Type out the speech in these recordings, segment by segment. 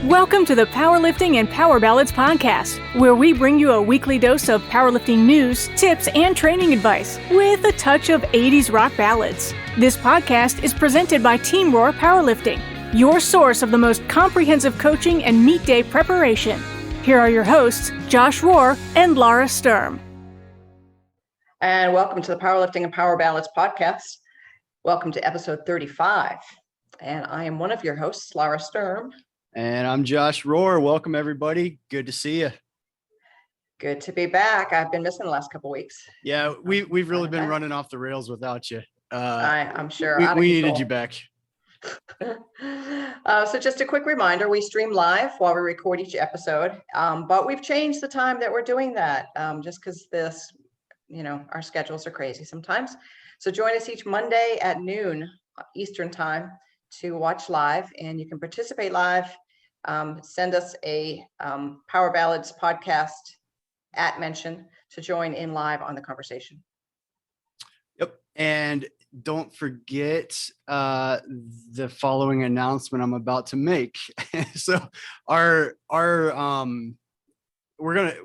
Welcome to the Powerlifting and Power Ballads podcast, where we bring you a weekly dose of powerlifting news, tips, and training advice with a touch of 80s rock ballads. This podcast is presented by Team Roar Powerlifting, your source of the most comprehensive coaching and meet day preparation. Here are your hosts, Josh Rohr and Lara Sturm. And welcome to the Powerlifting and Power Ballads podcast. Welcome to episode 35. And I am one of your hosts, Lara Sturm. And I'm Josh Rohr. Welcome, everybody. Good to see you. Good to be back. I've been missing the last couple of weeks. Yeah, we've really been running off the rails without you. I'm sure. We needed you back. So just a quick reminder, we stream live while we record each episode, but we've changed the time that we're doing that just because our schedules are crazy sometimes. So join us each Monday at noon Eastern time to watch live, and you can participate live. Send us a Power Ballads podcast mention to join in live on the conversation. Yep. And don't forget the following announcement I'm about to make. So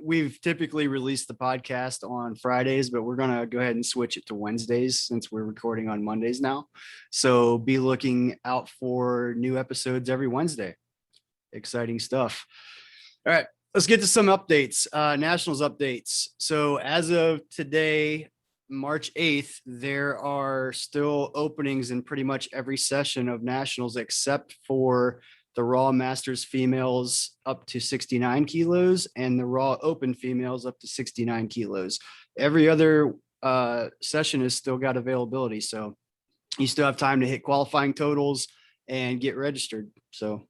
we've typically released the podcast on Fridays, but we're going to go ahead and switch it to Wednesdays since we're recording on Mondays now. So be looking out for new episodes every Wednesday. Exciting stuff. All right, let's get to some updates, Nationals updates. So as of today, March 8th, there are still openings in pretty much every session of Nationals except for the Raw Masters females up to 69 kilos and the Raw Open females up to 69 kilos. Every other session has still got availability. So you still have time to hit qualifying totals and get registered. So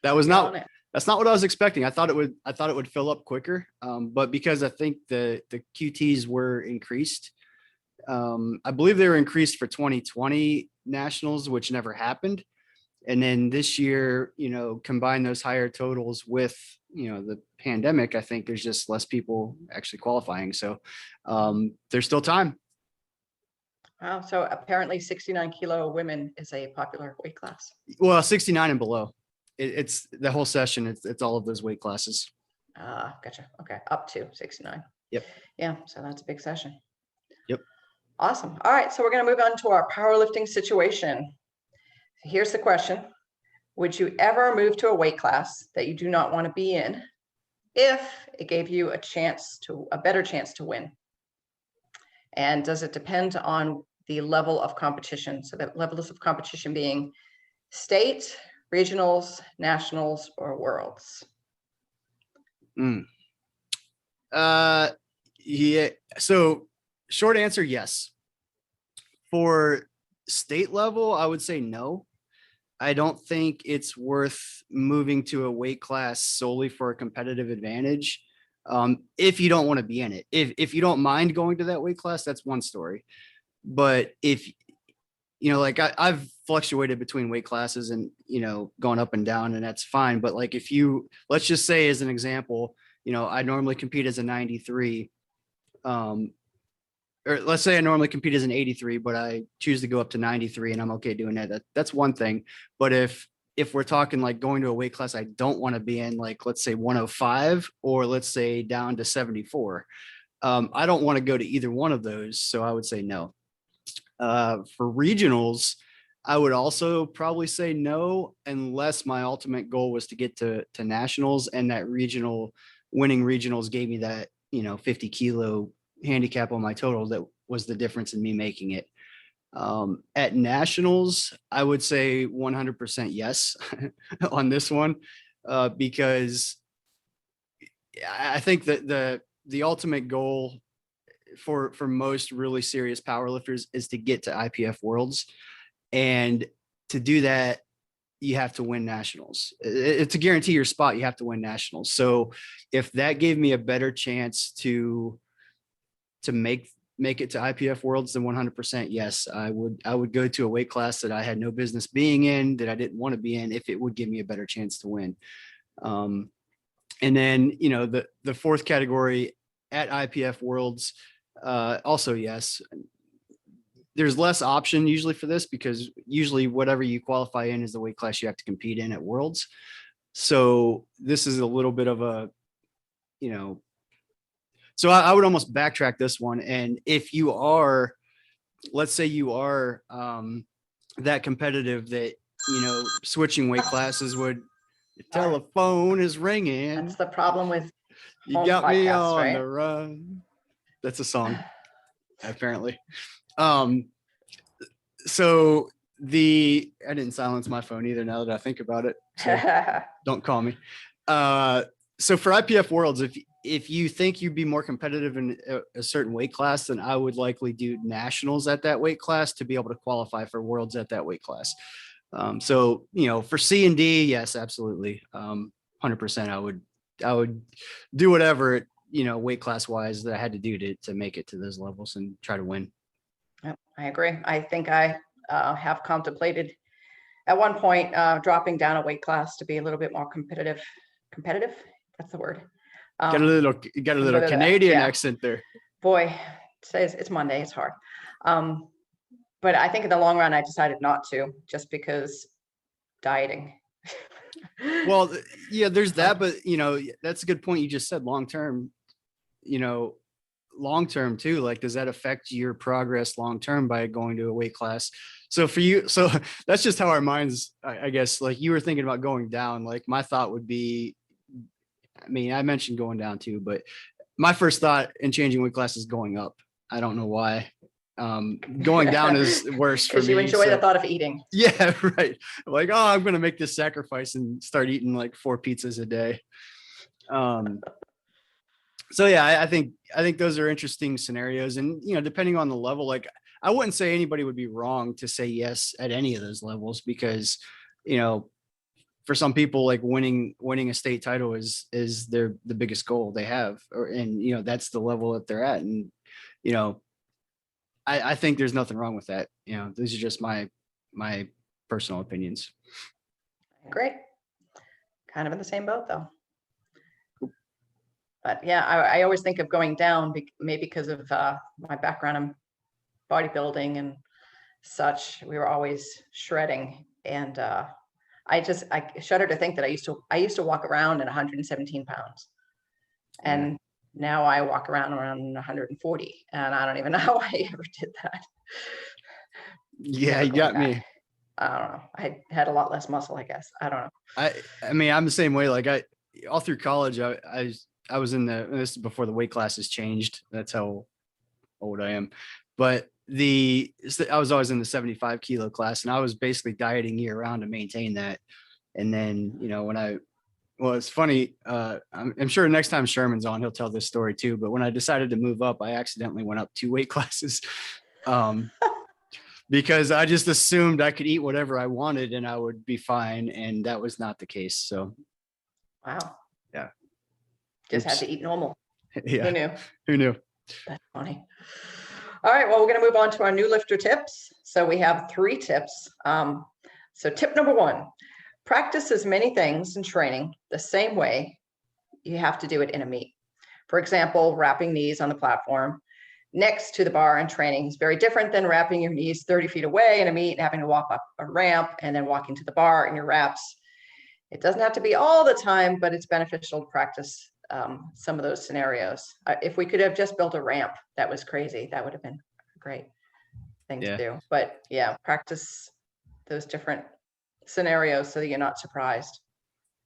that's not what I was expecting. I thought it would fill up quicker. But because I think the QTs were increased, I believe they were increased for 2020 Nationals, which never happened. And then this year, combine those higher totals with, the pandemic, I think there's just less people actually qualifying. So there's still time. Wow. So apparently 69 kilo women is a popular weight class. Well, 69 and below. It's the whole session. It's all of those weight classes. Gotcha. Okay. Up to 69. Yep. Yeah. So that's a big session. Yep. Awesome. All right. So we're going to move on to our powerlifting situation. Here's the question. Would you ever move to a weight class that you do not want to be in if it gave you a better chance to win? And does it depend on the level of competition? So the levels of competition being state, regionals, nationals, or worlds? Yeah. So short answer, yes. For state level, I would say no. I don't think it's worth moving to a weight class solely for a competitive advantage. If you don't want to be in it, if you don't mind going to that weight class, that's one story. But if, I've fluctuated between weight classes and, gone up and down, and that's fine. But like, let's just say as an example, I normally compete as a 93, or let's say I normally compete as an 83, but I choose to go up to 93 and I'm okay doing that. That's one thing. But if we're talking like going to a weight class I don't want to be in, like let's say 105 or let's say down to 74, I don't want to go to either one of those. So I would say no. For regionals, I would also probably say no, unless my ultimate goal was to get to nationals, and that winning regionals gave me that, 50 kilo handicap on my total. That was the difference in me making it. At nationals, I would say 100% yes on this one, because I think that the ultimate goal for most really serious powerlifters is to get to IPF Worlds, and to do that, you have to win nationals. To guarantee your spot, you have to win nationals. So if that gave me a better chance to make it to IPF Worlds, then 100% yes, I would go to a weight class that I had no business being in, that I didn't want to be in, if it would give me a better chance to win. And then, the fourth category at IPF Worlds, also yes. There's less option usually for this, because usually whatever you qualify in is the weight class you have to compete in at Worlds. So this is a little bit of a, so I would almost backtrack this one. And if you are, let's say you are that competitive that, switching weight classes would, your telephone is ringing. That's the problem with You got me on the run. That's a song, apparently. So I didn't silence my phone either now that I think about it. So don't call me. So for IPF Worlds, if you think you'd be more competitive in a certain weight class, then I would likely do nationals at that weight class to be able to qualify for Worlds at that weight class. So, for C and D, yes, absolutely. 100%. I would do whatever, weight class wise that I had to do to make it to those levels and try to win. Yep, I agree. I think I have contemplated at one point dropping down a weight class to be a little bit more competitive. Competitive? That's the word. Got a little Canadian accent there. Boy, it's Monday. It's hard. But I think in the long run, I decided not to, just because dieting. Well, yeah, there's that, but that's a good point. You just said long term too, like, does that affect your progress long term by going to a weight class? So for you, so that's just how our minds, I guess, like you were thinking about going down. Like my thought would be, I mentioned going down too, but my first thought in changing weight class is going up. I don't know why. Going down is worse for me. You enjoy the thought of eating. Yeah, right. Like, oh, I'm going to make this sacrifice and start eating like 4 pizzas a day. So yeah, I think those are interesting scenarios, and depending on the level, like I wouldn't say anybody would be wrong to say yes at any of those levels, because for some people, like winning a state title is the biggest goal they have, and that's the level that they're at, and I think there's nothing wrong with that. These are just my personal opinions. Great. Kind of in the same boat though. But yeah, I always think of going down, maybe because of my background in bodybuilding and such. We were always shredding, and I shudder to think that I used to walk around at 117 pounds, and now I walk around 140, and I don't even know how I ever did that. Yeah, you got me. I don't know. I had a lot less muscle, I guess. I don't know. I'm the same way. Like all through college, I was this is before the weight classes changed. That's how old I am. But I was always in the 75 kilo class, and I was basically dieting year round to maintain that. And then, well, it's funny. I'm sure next time Sherman's on, he'll tell this story too. But when I decided to move up, I accidentally went up 2 weight classes. Because I just assumed I could eat whatever I wanted and I would be fine. And that was not the case. So. Wow. Yeah. Just had to eat normal. Yeah. Who knew? That's funny. All right. Well, we're going to move on to our new lifter tips. So we have 3 tips. So tip number 1, practice as many things in training the same way you have to do it in a meet. For example, wrapping knees on the platform next to the bar in training is very different than wrapping your knees 30 feet away in a meet and having to walk up a ramp and then walking to the bar in your wraps. It doesn't have to be all the time, but it's beneficial to practice some of those scenarios. If we could have just built a ramp, that was crazy. That would have been a great thing to do. But yeah, practice those different scenarios so that you're not surprised.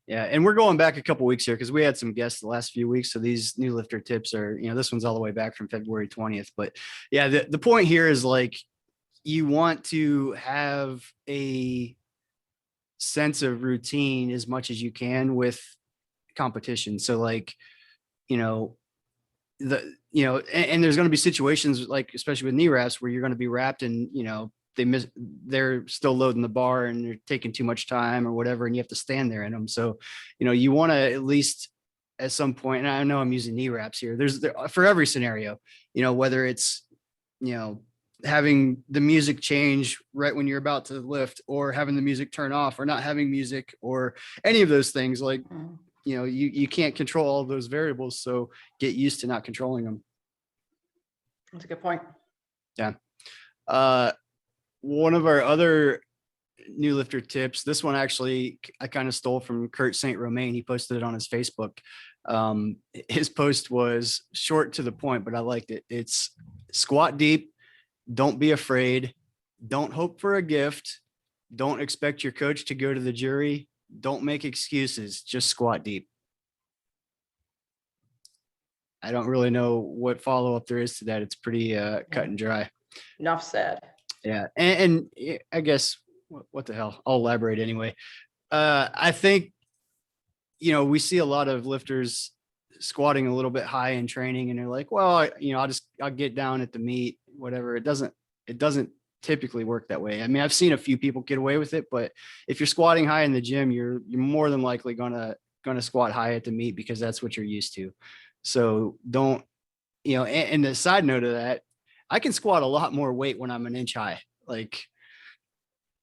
Yeah. And we're going back a couple weeks here because we had some guests the last few weeks. So these new lifter tips are, this one's all the way back from February 20th. But yeah, the point here is like, you want to have a sense of routine as much as you can with competition. So like, and there's going to be situations like, especially with knee wraps, where you're going to be wrapped and, they're still loading the bar and they're taking too much time or whatever, and you have to stand there in them. So, you want to at least at some point, and I know I'm using knee wraps here, for every scenario, whether it's, having the music change right when you're about to lift, or having the music turn off, or not having music, or any of those things, like, you can't control all of those variables. So get used to not controlling them. That's a good point. Yeah. One of our other new lifter tips. This one actually I kind of stole from Kurt St. Romain. He posted it on his Facebook. His post was short to the point, but I liked it. It's squat deep. Don't be afraid. Don't hope for a gift. Don't expect your coach to go to the jury. Don't make excuses. Just squat deep. I don't really know what follow-up there is to that. It's pretty cut and dry. Enough said. Yeah. And I guess what the hell? I'll elaborate anyway. I think, we see a lot of lifters squatting a little bit high in training, and they're like, well, I'll get down at the meet, whatever. It doesn't typically work that way. I mean, I've seen a few people get away with it, but if you're squatting high in the gym, you're more than likely gonna squat high at the meet because that's what you're used to. So don't, and the side note of that, I can squat a lot more weight when I'm an inch high, like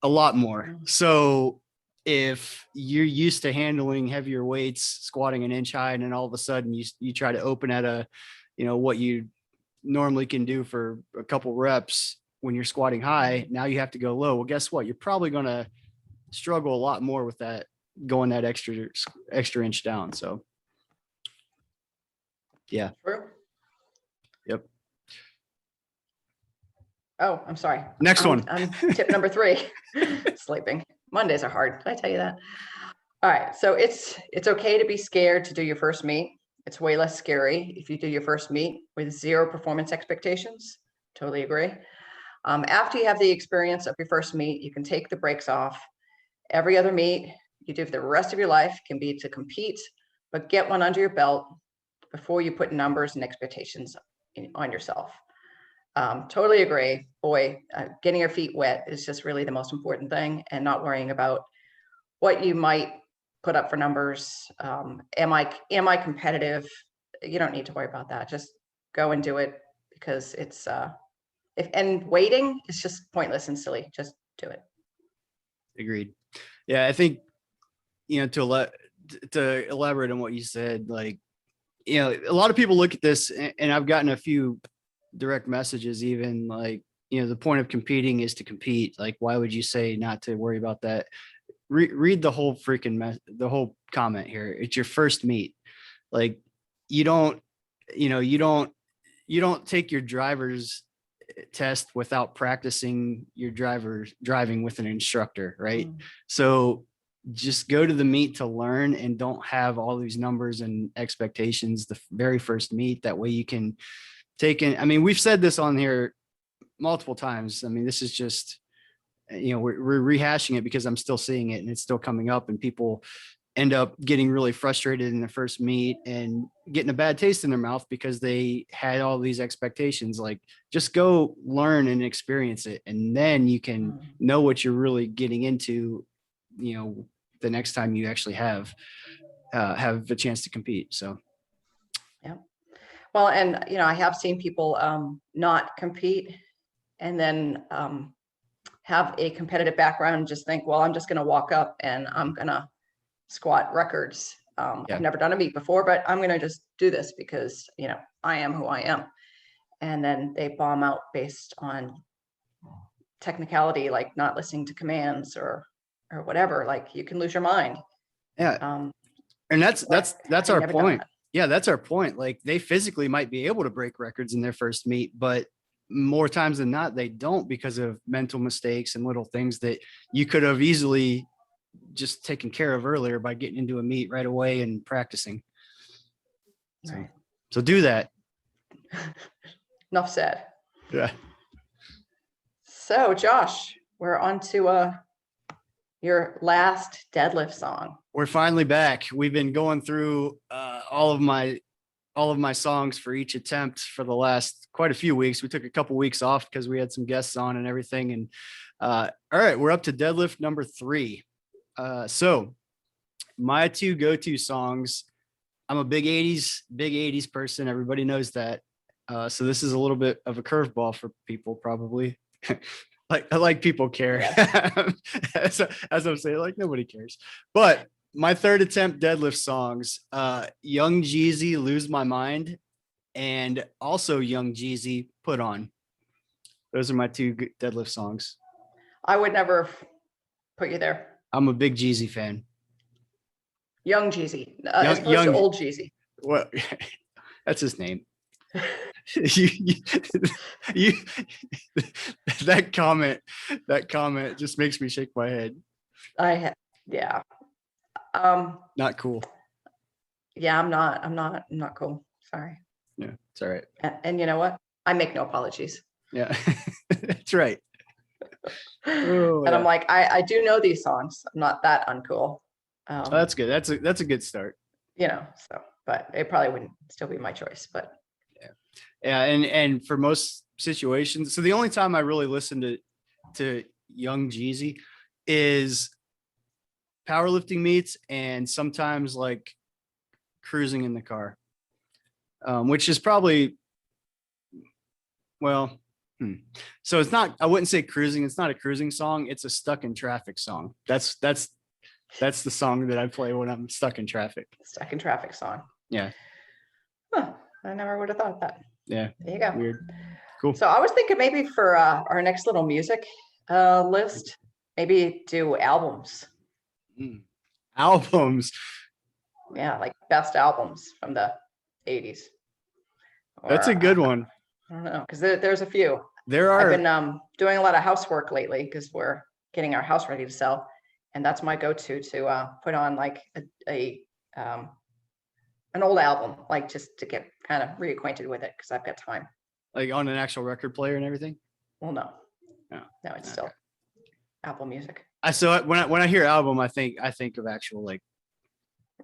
a lot more. So if you're used to handling heavier weights, squatting an inch high, and then all of a sudden you try to open at what you normally can do for a couple reps when you're squatting high, now you have to go low. Well, guess what? You're probably going to struggle a lot more with that, going that extra inch down. So yeah. True. Yep. Oh, I'm sorry. Next one. I'm tip number 3, sleeping. Mondays are hard. Did I tell you that? All right. So it's okay to be scared to do your first meet. It's way less scary if you do your first meet with 0 performance expectations. Totally agree. After you have the experience of your first meet, you can take the brakes off. Every other meet you do for the rest of your life can be to compete, but get one under your belt before you put numbers and expectations on yourself. Totally agree. Boy, getting your feet wet is just really the most important thing, and not worrying about what you might put up for numbers. Am I competitive? You don't need to worry about that. Just go and do it, because it's and waiting is just pointless and silly. Just do it. Agreed. Yeah, I think to elaborate on what you said, like, a lot of people look at this, and I've gotten a few direct messages, even like, the point of competing is to compete. Like, why would you say not to worry about that? Read the whole the whole comment here. It's your first meet. Like, you don't take your driver's test without practicing your driving with an instructor, right? So just go to the meet to learn, and don't have all these numbers and expectations the very first meet. That way you can take in. I mean, we've said this on here multiple times. I mean, this is just, we're rehashing it because I'm still seeing it, and it's still coming up, and people end up getting really frustrated in the first meet and getting a bad taste in their mouth because they had all these expectations. Like, just go learn and experience it, and then you can know what you're really getting into, the next time you actually have a chance to compete. So yeah. Well, and I have seen people not compete, and then have a competitive background and just think, well, I'm just going to walk up and I'm going to squat records. I've never done a meet before, but I'm going to just do this because, I am who I am. And then they bomb out based on technicality, like not listening to commands or whatever. Like, you can lose your mind. Yeah. And that's our point. Yeah, that's our point. Like, they physically might be able to break records in their first meet, but more times than not, they don't, because of mental mistakes and little things that you could have easily just taken care of earlier by getting into a meet right away and practicing. So do that. Enough said. Yeah. So Josh, we're on to your last deadlift song. We're finally back. We've been going through all of my songs for each attempt for the last quite a few weeks. We took a couple weeks off because we had some guests on and everything. And all right, we're up to deadlift number 3. So my 2 go-to songs, I'm a big 80s person. Everybody knows that. So this is a little bit of a curveball for people, probably. like people care. Yes. as I'm saying, like, nobody cares. But my 3rd attempt deadlift songs, Young Jeezy, Lose My Mind, and also Young Jeezy, Put On. Those are my 2 deadlift songs. I would never put you there? I'm a big Jeezy fan. Young Jeezy, as opposed to old Jeezy. Well, that's his name. you that comment just makes me shake my head. Yeah. Not cool. Yeah, I'm not cool. Sorry. Yeah, it's all right. And you know what? I make no apologies. Yeah, that's right. And I'm like, I do know these songs. I'm not that uncool. That's good. That's a good start. So, but it probably wouldn't still be my choice, but yeah. And for most situations, so the only time I really listen to Young Jeezy is powerlifting meets and sometimes like cruising in the car, which is probably, well, so it's not, I wouldn't say cruising. It's not a cruising song. It's a stuck in traffic song. That's the song that I play when I'm stuck in traffic. Stuck in traffic song. Yeah. Huh. I never would have thought of that. Yeah. There you go. Weird. Cool. So I was thinking maybe for our next little music list, maybe do albums. Albums. Yeah, like best albums from the 80s. That's a good one. I don't know, because there's a few. I've been doing a lot of housework lately because we're getting our house ready to sell, and that's my go-to to put on like an old album, like just to get kind of reacquainted with it because I've got time. Like on an actual record player and everything? Well, no, it's still Apple Music. So when I hear album, I think of actual like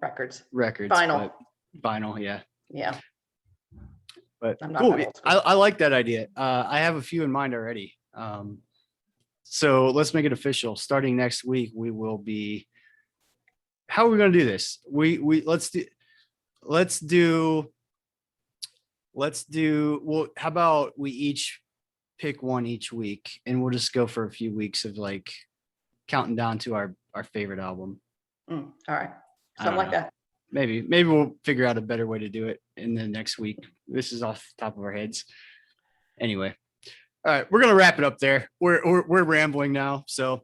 records, vinyl, yeah. Yeah. But cool. I like that idea. I have a few in mind already. So let's make it official. Starting next week, we will be. How are we going to do this? Let's do. Well, how about we each pick one each week, and we'll just go for a few weeks of like counting down to our favorite album. All right, something like that. Maybe we'll figure out a better way to do it in the next week. This is off the top of our heads. Anyway, all right, we're gonna wrap it up there. We're rambling now. So,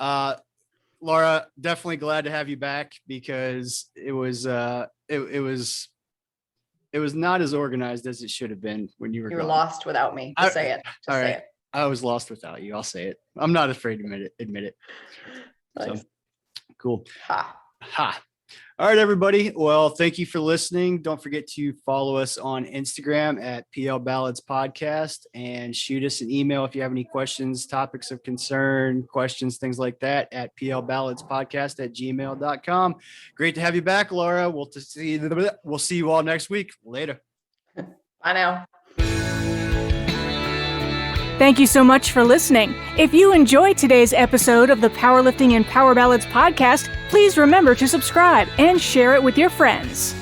Lara, definitely glad to have you back because it was not as organized as it should have been when you were. You were lost without me. Say it. All right, I was lost without you. I'll say it. I'm not afraid to admit it. Nice. So, cool. Ha. All right, everybody. Well, thank you for listening. Don't forget to follow us on Instagram at PL Ballads Podcast and shoot us an email if you have any questions, topics of concern, questions, things like that at plballadspodcast@gmail.com. Great to have you back, Lara. We'll see you all next week. Later. Bye now. Thank you so much for listening. If you enjoyed today's episode of the Powerlifting and Power Ballads podcast, please remember to subscribe and share it with your friends.